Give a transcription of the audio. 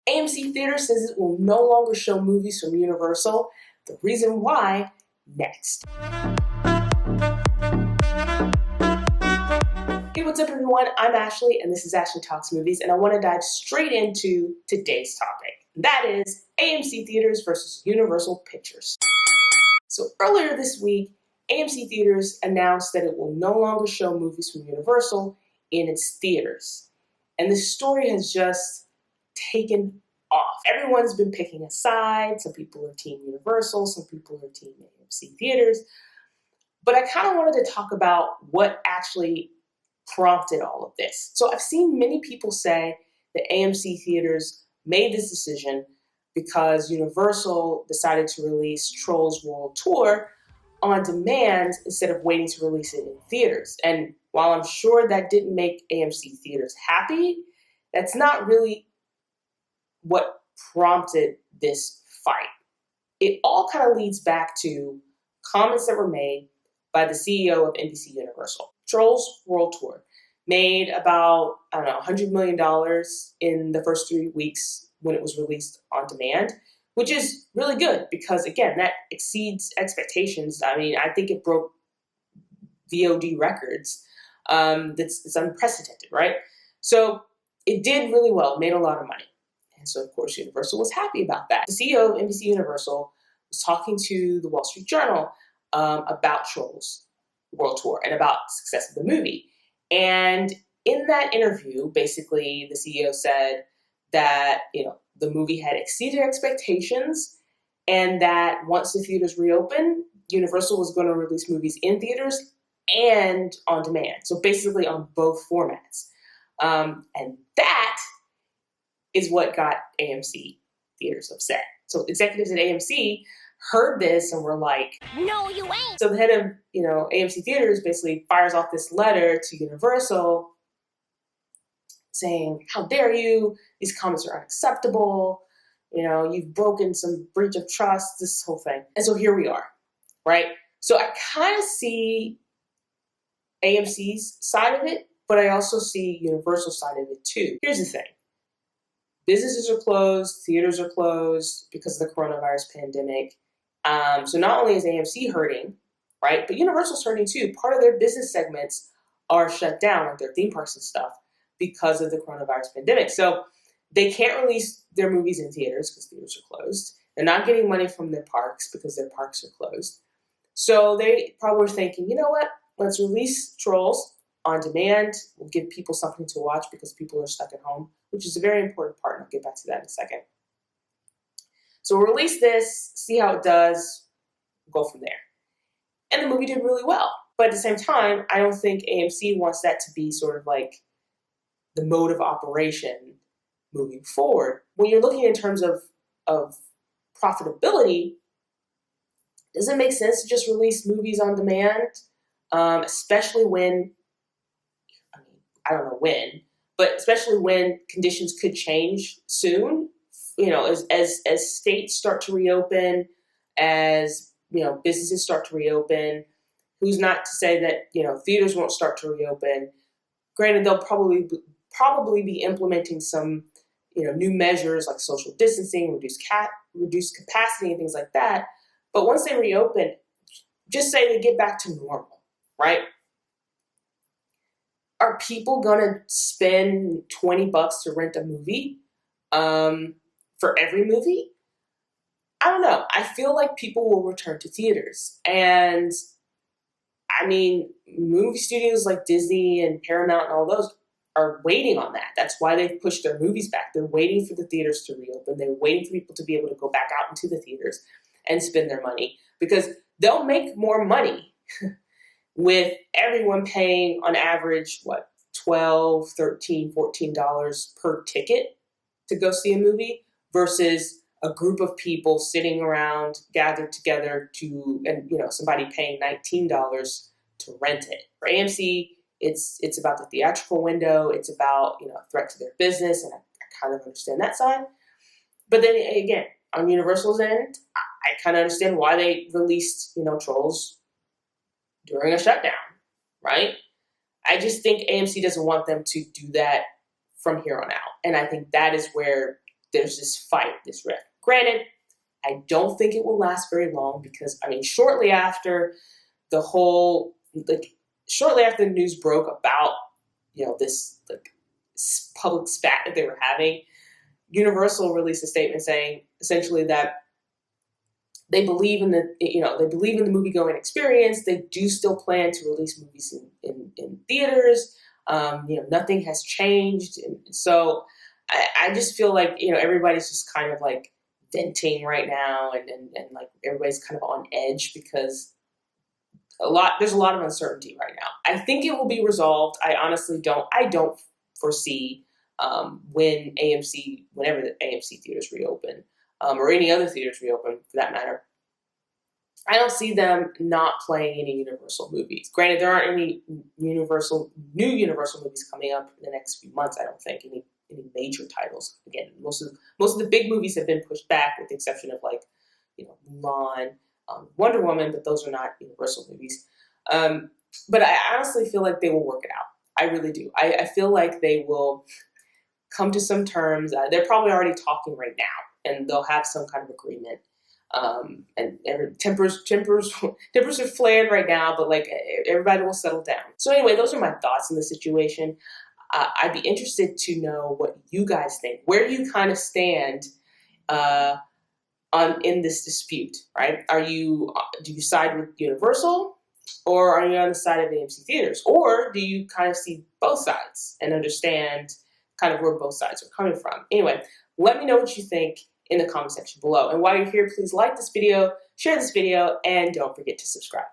AMC Theatres says it will no longer show movies from Universal. The reason why, next. Hey, what's up everyone? I'm Ashley and this is Ashley Talks Movies, and I want to dive straight into today's topic. That is AMC Theatres versus Universal Pictures. So earlier this week, AMC Theatres announced that it will no longer show movies from Universal in its theaters. And this story has just taken off. Everyone's been picking a side. Some people are Team Universal, some people are Team AMC Theatres. But I kind of wanted to talk about what actually prompted all of this. So I've seen many people say that AMC Theatres made this decision because Universal decided to release Trolls World Tour on demand instead of waiting to release it in theaters. And while I'm sure that didn't make AMC Theatres happy, that's not really what prompted this fight. It all kind of leads back to comments that were made by the CEO of NBC Universal. Trolls World Tour made about, $100 million in the first 3 weeks when it was released on demand, which is really good because, again, that exceeds expectations. I mean, I think it broke VOD records. It's unprecedented, right? So it did really well, made a lot of money. And so, of course, Universal was happy about that. The CEO of NBC Universal was talking to the Wall Street Journal about Trolls World Tour and about the success of the movie. And in that interview, basically, the CEO said that, the movie had exceeded expectations and that once the theaters reopened, Universal was going to release movies in theaters and on demand. So basically on both formats. And that is what got AMC Theatres upset. So executives at AMC heard this and were like, "No, you ain't." So the head of, AMC Theatres basically fires off this letter to Universal saying, "How dare you? These comments are unacceptable. You've broken some breach of trust," this whole thing. And so here we are, right? So I kind of see AMC's side of it, but I also see Universal's side of it too. Here's the thing. Businesses are closed, theaters are closed because of the coronavirus pandemic. So not only is AMC hurting, right, but Universal's hurting too. Part of their business segments are shut down, like their theme parks and stuff, because of the coronavirus pandemic. So they can't release their movies in theaters because theaters are closed. They're not getting money from their parks because their parks are closed. So they probably were thinking, you know what, let's release Trolls on demand. We'll give people something to watch because people are stuck at home, which is a very important part, and I'll get back to that in a second. So we'll release this, see how it does, go from there. And the movie did really well. But at the same time, I don't think AMC wants that to be sort of like the mode of operation moving forward. When you're looking in terms of profitability, does it make sense to just release movies on demand? Especially when, I don't know when, but especially when conditions could change soon. As states start to reopen, as businesses start to reopen, who's not to say that theaters won't start to reopen? Granted, they'll probably be implementing some new measures like social distancing, reduced capacity, and things like that. But once they reopen, just say they get back to normal, right? Are people gonna spend $20 to rent a movie for every movie? I don't know. I feel like people will return to theaters. And I mean, movie studios like Disney and Paramount and all those are waiting on that. That's why they've pushed their movies back. They're waiting for the theaters to reopen. They're waiting for people to be able to go back out into the theaters and spend their money because they'll make more money with everyone paying on average, $12, $13, $14 per ticket to go see a movie versus a group of people sitting around gathered together and somebody paying $19 to rent it. For AMC, it's about the theatrical window. It's about, a threat to their business, and I kind of understand that side. But then again, on Universal's end, I kind of understand why they released, Trolls during a shutdown, right? I just think AMC doesn't want them to do that from here on out. And I think that is where there's this fight, this rift. Granted, I don't think it will last very long because, I mean, shortly after the news broke about, this public spat that they were having, Universal released a statement saying essentially that they believe in the movie-going experience. They do still plan to release movies in theaters. Nothing has changed. And so I just feel like, everybody's just kind of like venting right now and like everybody's kind of on edge because there's a lot of uncertainty right now. I think it will be resolved. I honestly don't foresee whenever the AMC theaters reopen, or any other theaters reopen for that matter, I don't see them not playing any Universal movies. Granted, there aren't any new Universal movies coming up in the next few months. I don't think any major titles. Again, most of the big movies have been pushed back, with the exception of Mulan, Wonder Woman, but those are not Universal movies. But I honestly feel like they will work it out. I really do. I feel like they will come to some terms. They're probably already talking right now, and they'll have some kind of agreement. And tempers are flared right now, but everybody will settle down. So anyway, those are my thoughts on the situation. I'd be interested to know what you guys think. Where do you kind of stand in this dispute? Right? Do you side with Universal, or are you on the side of AMC Theaters, or do you kind of see both sides and understand kind of where both sides are coming from? Anyway, let me know what you think in the comment section below. And while you're here, please like this video, share this video, and don't forget to subscribe.